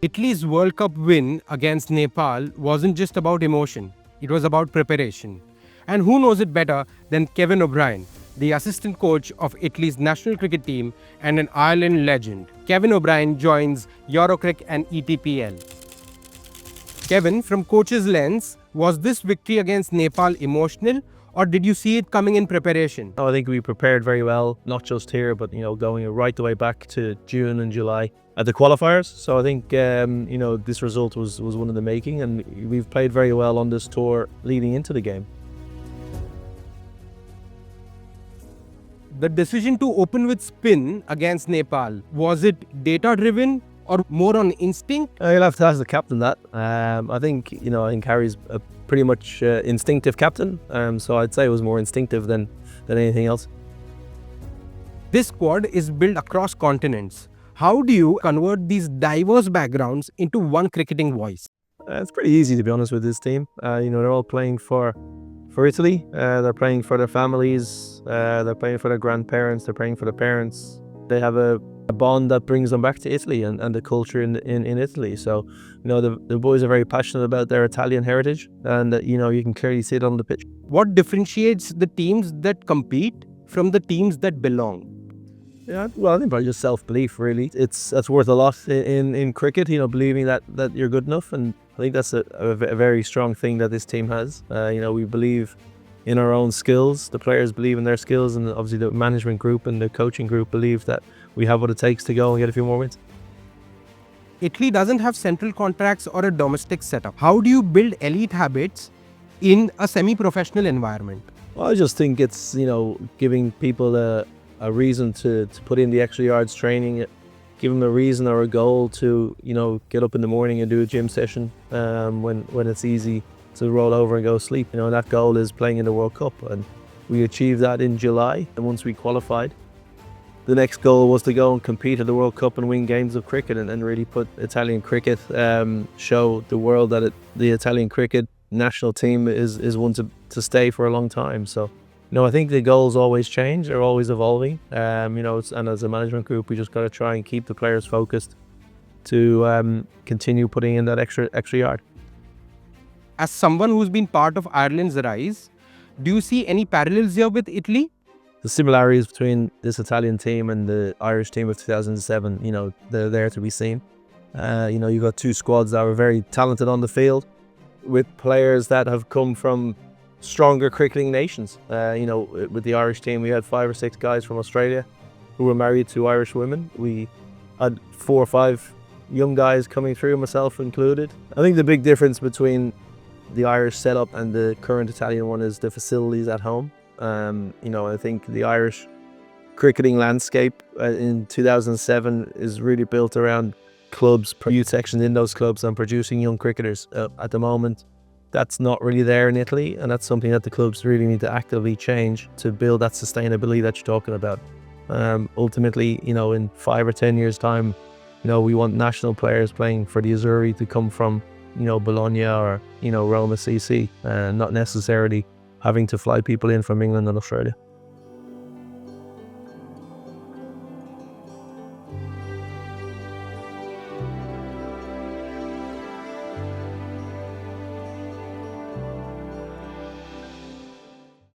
Italy's World Cup win against Nepal wasn't just about emotion, it was about preparation. And who knows it better than Kevin O'Brien, the assistant coach of Italy's national cricket team and an Ireland legend. Kevin O'Brien joins Eurocrick and ETPL. Kevin, from coach's lens, was this victory against Nepal emotional, or did you see it coming in preparation? I think we prepared very well, not just here, but going right the way back to June and July at the qualifiers. So I think this result was one of the making, and we've played very well on this tour leading into the game. The decision to open with spin against Nepal, was it data-driven or more on instinct? You'll have to ask the captain that. I think Harry's a pretty much instinctive captain, so I'd say it was more instinctive than anything else. This squad is built across continents. How do you convert these diverse backgrounds into one cricketing voice? It's pretty easy, to be honest, with this team. They're all playing for Italy. They're playing for their families. They're playing for their grandparents. They're playing for their parents. They have a bond that brings them back to Italy and the culture in Italy. So, the boys are very passionate about their Italian heritage, and you can clearly see it on the pitch. What differentiates the teams that compete from the teams that belong? Yeah, well, I think probably just self-belief, really. That's worth a lot in cricket, believing that you're good enough. And I think that's a very strong thing that this team has. We believe in our own skills. The players believe in their skills, and obviously the management group and the coaching group believe that we have what it takes to go and get a few more wins. Italy doesn't have central contracts or a domestic setup. How do you build elite habits in a semi-professional environment? Well, I just think it's, giving people a reason to put in the extra yards training, give them a reason or a goal to, get up in the morning and do a gym session when it's easy to roll over and go sleep. That goal is playing in the World Cup, and we achieved that in July. And once we qualified, the next goal was to go and compete at the World Cup and win games of cricket and really put Italian cricket, show the world that the Italian cricket national team is one to stay for a long time. So, I think the goals always change, they're always evolving. And as a management group, we just got to try and keep the players focused to continue putting in that extra yard. As someone who's been part of Ireland's rise, do you see any parallels here with Italy? The similarities between this Italian team and the Irish team of 2007, they're there to be seen. You've got two squads that were very talented on the field, with players that have come from stronger cricketing nations. With the Irish team, we had 5 or 6 guys from Australia who were married to Irish women. We had 4 or 5 young guys coming through, myself included. I think the big difference between the Irish setup and the current Italian one is the facilities at home. I think the Irish cricketing landscape in 2007 is really built around clubs, youth sections in those clubs, and producing young cricketers. At the moment, that's not really there in Italy, and that's something that the clubs really need to actively change to build that sustainability that you're talking about. Ultimately, in 5 or 10 years' time, we want national players playing for the Azzurri to come from Bologna or Roma CC, and not necessarily having to fly people in from England and Australia.